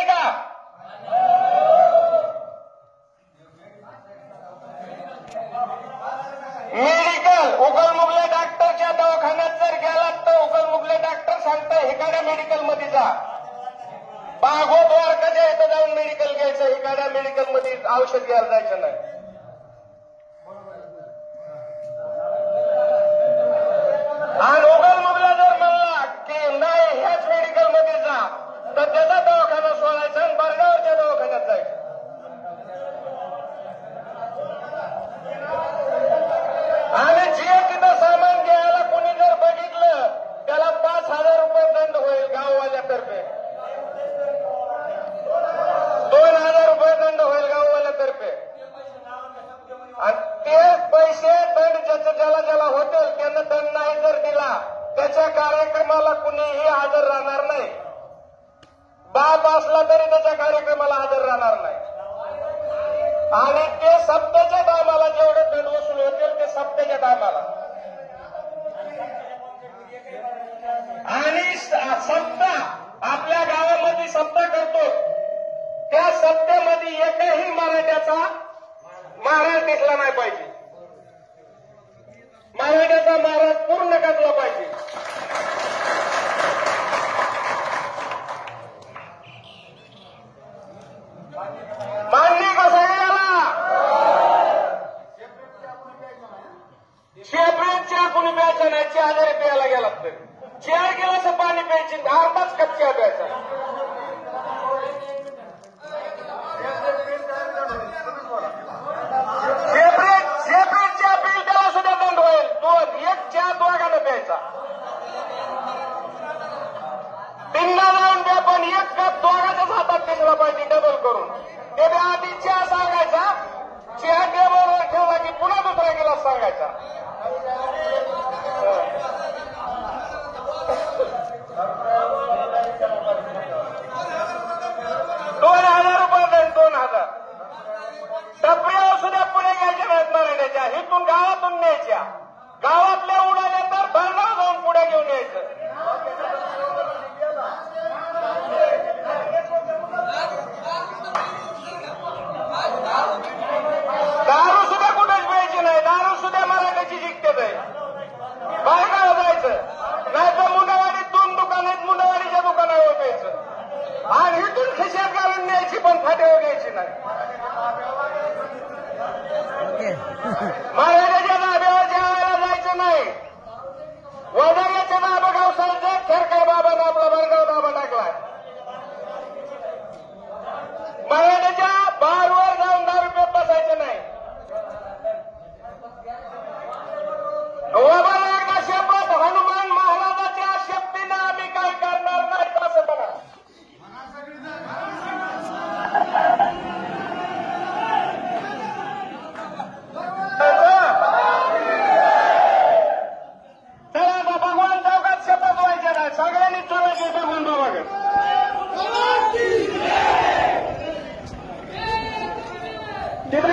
आहे का? मेडिकल उगलमुगले डॉक्टरच्या दवाखान्यात जर गेलात तर उगलमुगले डॉक्टर सांगताय एखाद्या मेडिकल मध्ये जा. बागोद्वारकाच्या इथं जाऊन मेडिकल घ्यायचं, एखाद्या मेडिकल मध्ये औषध घ्यायला जायचं नाही. आणि उगलमुगला जर म्हणला की नाही ह्याच मेडिकल मध्ये जा तर त्याचा दवाखाना सोडायचा आणि बर्गावरच्या दवाखान्यात जायचं. आणि जे तिथं सामान घ्यायला कोणी जर बघितलं त्याला 5,000 रुपये दंड होईल गाववाल्यातर्फे. 2,000 रुपये दंड होईल गाववाल्यातर्फे. आणि ते पैसे दंड ज्याला ज्याला होतील त्यांना दंड नाही जर दिला त्याच्या कार्यक्रमाला कुणीही हजर राहणार नाही. बाप असला तरी त्याच्या कार्यक्रमाला हजर राहणार नाही. आणि ते सप्त्याच्या टायमाला जेवढे दंड वसूल होतील ते सप्त्याच्या टायमाला. आणि सप्ताह आपल्या गावामध्ये सप्ताह करतो त्या सप्त्यामध्ये एकही मराठ्याचा महाराज दिसला नाही पाहिजे. मराठ्याचा महाराज पूर्ण कसला पाहिजे. मान्य का सगळ्याला? शेपरेच्या कुणी प्यायचं नाही. चहा जरी प्यायला गेला तरी 4 गिलास पाणी प्यायची, अर्धाच कप चहा प्यायचा. सेपरेट चहा पिल त्याला सुद्धा दंड होईल. 1 चहा दोघांना प्यायचा. तिन्ना जाऊन द्या पण 1 कप दोघांच्याच हातात दिसला पाहिजे डबल करून. ते आधी चहा सांगायचा, चहा टेबलवर ठेवला की पुन्हा दुसरा गिलास सांगायचा. 2,000 रुपये दंड. 2,000 टपऱ्यावर सुद्धा पुढे घ्यायच्या नाहीत मराठ्याच्या. इथून गावातून न्यायच्या. गावातल्या उडाल्या तर भरणावर जाऊन पुढे घेऊन यायचं. दारू सुद्धा कुठेच प्यायची नाही. दारू सुद्धा मराठ्याची जिंकतेच आहे. बाहेर जायचं नाही तर मुंडावाडीत 2 दुकान आहेत, मुंडावाडीच्या दुकानावर प्यायचं. आणि इथून खिशात घालून न्यायची पण फाट्यावर घ्यायची नाही. मराठ्याच्या धाब्यावर जेवायला जायचं नाही. वडाल्याच्या दाबा गावसालचा खेरकर बाबानं आपला बळगाव दाबा टाकलाय. मराठ्याच्या बारवर जाऊन दारू पेत बसायचं नाही. एकदा शपथ हनुमान महाराजाच्या शक्तीनं आम्ही काही करणार नाही असं म्हणा. चला भगवान चौकात शपथ व्हायच्या नाही. सगळ्यांनी चोरायचे भगवान बाबाकडे. तिथे